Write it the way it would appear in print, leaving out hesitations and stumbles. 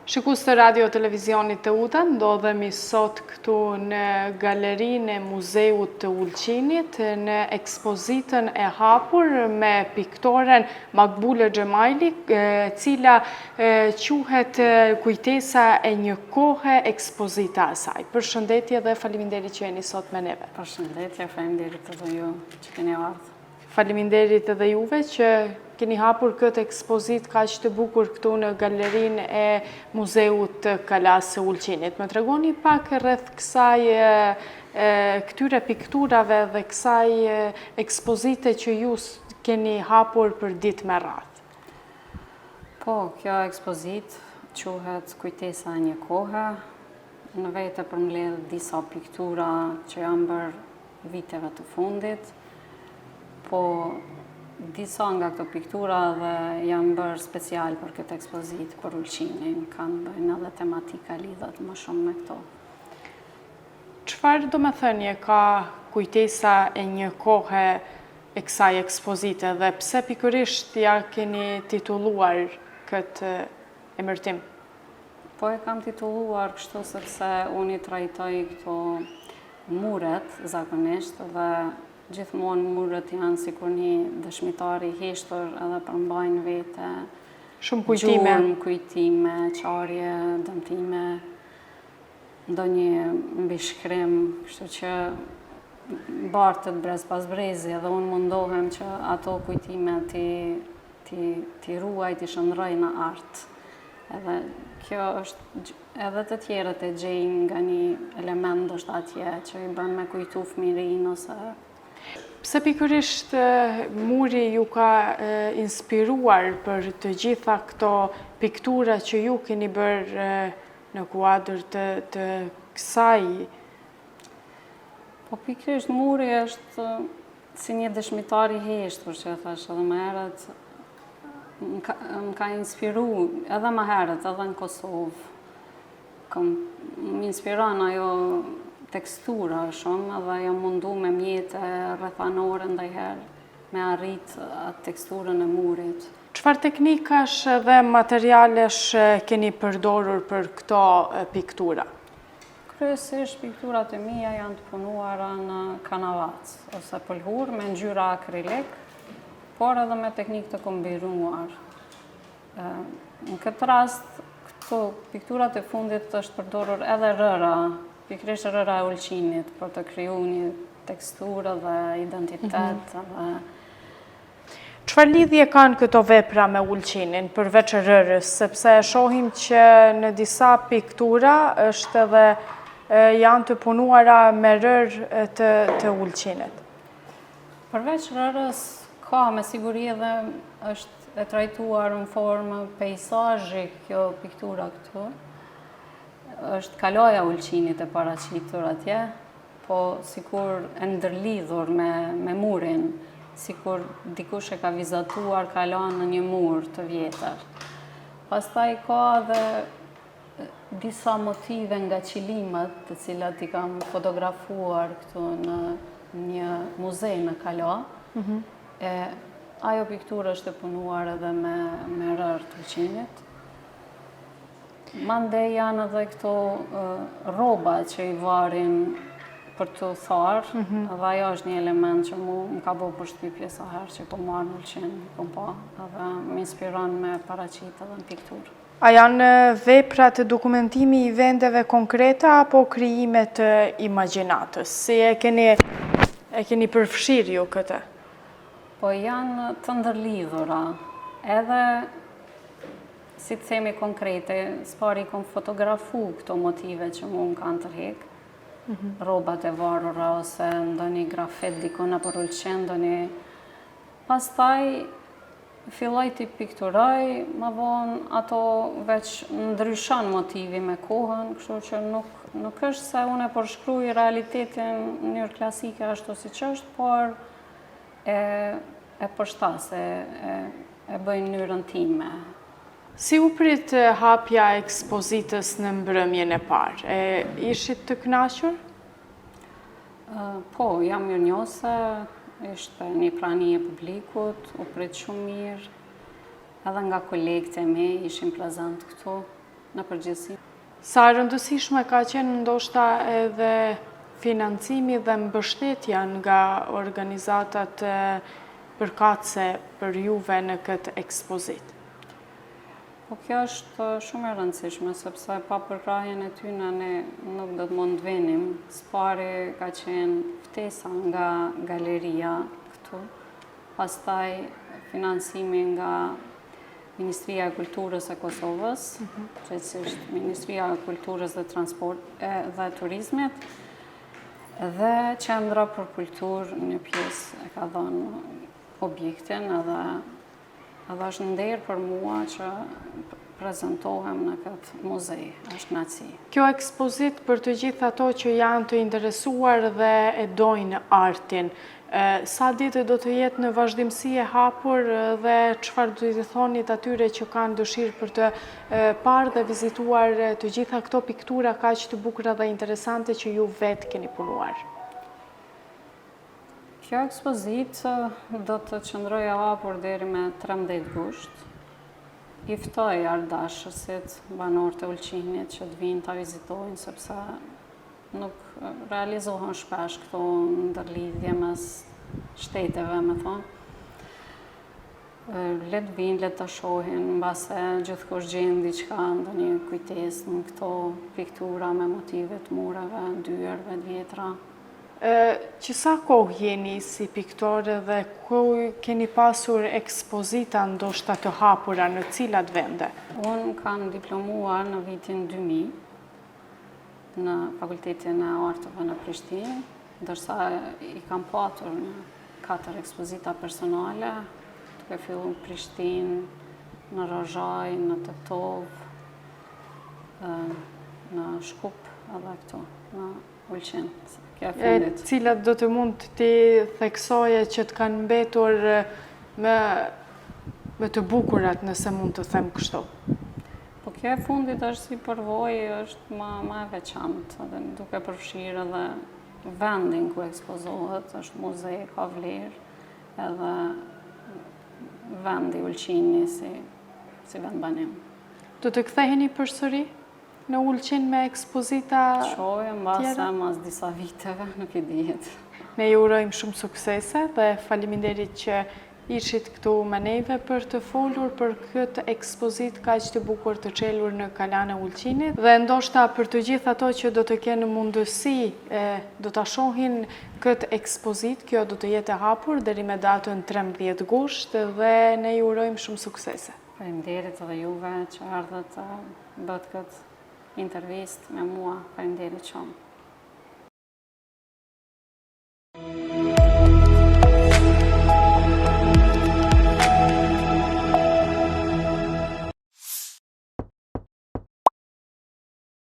Shikues të radio televizionit të UTA, ndodhemi sot këtu në galerinë e Muzeut të Ulqinit, në ekspozitën e hapur me piktoren Makbule Xhemaili, cila quhet Kujtesa e një kohe, ekspozita e saj. Përshëndetje dhe faleminderit që jeni sot me neve. Përshëndetje, faleminderit edhe ju që keni ardhur. Faleminderit edhe juve që keni hapur këtë ekspozit kaq të bukur këtu në galerinë e Muzeut të Kalas së Ulqinit. Më tregoni pak rreth kësaj këtyre pikturave dhe kësaj ekspozite që ju keni hapur për ditë me radhë. Po, kjo ekspozit quhet Kujtesa e një kohe. Në vete përmbledh disa piktura që janë bërë viteve të fundit, po disa nga këto piktura dhe janë bërë special për këtë ekspozit për Ulqinin, kanë bëjnë edhe tematika lidhet më shumë me këto. Çfarë do me thënie ka kujtesa e një kohe e kësaj ekspozite dhe pse pikërisht ja keni titulluar këtë emërtim? Po e kam titulluar kështu sepse unë i trajtoj këto muret zakonisht dhe gjithmonë muret janë sikur një dëshmitar i heshtur edhe përmbajnë vete shumë kujtime, gjurmë, kujtime, qarje, dëmtime, ndonjë mbishkrim, kështu që bartët brez pas brezi edhe unë mundohem që ato kujtime ti ruaj, ti shëndroj në art. Edhe kjo është edhe të tjerët e gjejnë nga një element është atje që i bën me kujtu fëmirin ose. Pse pikërisht muri ju ka inspiruar për të gjitha këto piktura që ju keni bërë në kuadër të kësaj? Po pikërisht muri është si një dëshmitar i heshtur që e thash edhe më herët, më ka inspiru edhe më herët edhe në Kosovë. Më inspiron ajo tekstura shumë dhe jam mundu me mjete rrethanore ndajherë me arrit atë teksturën e murit. Çfarë teknikash dhe materialesh keni përdorur për këto piktura? Kryesisht pikturat e mia janë të punuara në kanavac ose pëlhur me ngjyra akrilik, por edhe me teknikë të kombinuar. Në këtë rast, këto pikturat e fundit është përdorur edhe rëra, pikërisht rëra e Ulqinit, për të kriju një teksturë dhe identitet. Çfarë lidhje kanë këto vepra me Ulqinin, përveç rërës, sepse shohim që në disa piktura është edhe janë të punuara me rërë të Ulqinit? Përveç rërës, ka me siguri edhe është e trajtuar në formë pejsazhi kjo piktura këtu. Është kaloja Ulqinit e paraqitur atje, po sikur e ndërlidhur me murin, sikur dikush e ka vizatuar kalon në një mur të vjetër. Pastaj ka dhe disa motive nga qilimet, të cilat i kam fotografuar këtu në një muze në Kalo. Ajo pikturë është e punuar edhe me rërë të Ulqinit. Mandej janë edhe këto rroba që i varin për të tharë, dhe ajo është një element që më ka bo përshtypje sa herë që po marrë në Ulqin, edhe më inspiron me paraqit edhe në pikturë. A janë vepra të dokumentimi i vendeve konkreta apo krijime të imagjinatës? Si e keni përfshirë ju këtë? Po janë të ndërlidhura, edhe si të themi konkrete, s'pari kom fotografu këto motive që mu më kanë tërhek, robat e varura ose ndonjë grafet dikon apo Ulqin, pastaj filloj t'i pikturoj, më vonë ato veç ndryshon motivi me kohën, kështu që nuk është se unë e përshkruaj realitetin në mënyrë klasike ashtu si që është, por e përshtas, e bëj në mënyrën time. Si u prit hapja e ekspozitës në mbrëmjen e parë? Ishit të kënaqur? Po, jam mirënjohëse, ishte një prani e publikut, u prit shumë mirë, edhe nga kolegët e mi ishin prezent këtu. në përgjithësi. Sa rëndësishme ka qenë ndoshta edhe financimi dhe mbështetja nga organizatat përkatëse për juve në këtë ekspozit? Po kjo është shumë e rëndësishme, sepse pa përkrahjen e tyre ne nuk do të mund të vinim. Spari ka qenë ftesa nga galeria këtu, pastaj financimi nga Ministria e Kulturës e Kosovës, kryesisht Ministria e Kulturës dhe Turizmit, dhe Qendra për Kulturë një pjesë e ka dhënë objektin edhe është nder për mua që prezentohem në këtë muzej, është naci. Kjo ekspozit për të gjithë ato që janë të interesuar dhe e dojnë artin, sa ditë do të jetë në vazhdimsi e hapur dhe çfarë do t'i thonit atyre që kanë dëshirë për të parë dhe vizituar të gjitha këto piktura kaq të bukura dhe interesante që ju vetë keni punuar? Kjo ekspozit do të qëndrojë e hapur deri me 13 gusht. I ftoj ardashësit, banorët e Ulqinit që të vinë ta vizitojnë, sepse nuk realizohen shpesh këto ndërlidhje mes shteteve, me thonë. Le të vinë, le të shohin, mbase gjithkush gjen diçka, ndonjë kujtesë në këto piktura me motive të mureve, dyerve të vjetra. Që sa kohë jeni si piktore dhe ku keni pasur ekspozita ndoshta të hapura në cilat vende? Unë kam diplomuar në vitin 2000 në Fakultetin e Arteve në Prishtinë, ndërsa i kam patur në 4 ekspozita personale, duke filluar në Prishtinë, në Rozhaj, në Tetov, në Shkup edhe këtu, në Ulqin. Cilat do të mund t'i theksoje që të kanë mbetur me të bukurat, nëse mund të them kështu? Po kjo e fundit është si përvojë, është më e veçantë, dhe duke përfshirë edhe vendin ku ekspozohet, është muzej, ka vlerë, edhe vendi Ulqini si vend banim. Do të ktheheni përsëri në Ulqin me ekspozita tjera? Mbase mas disa viteve, nuk i dihet. Ne ju urojmë shumë suksese dhe faleminderit që ishit këtu me neve për të folur për këtë ekspozit kaq të bukur të çelur në Kalan e Ulqinit, dhe ndoshta për të gjithë ato që do të kenë mundësi do ta shohin këtë ekspozit, kjo do të jetë e hapur deri me datën 13 gusht dhe ne ju urojmë shumë suksese. Faleminderit edhe juve që ardhët bët këtë intervistë me mua. Faleminderit shumë.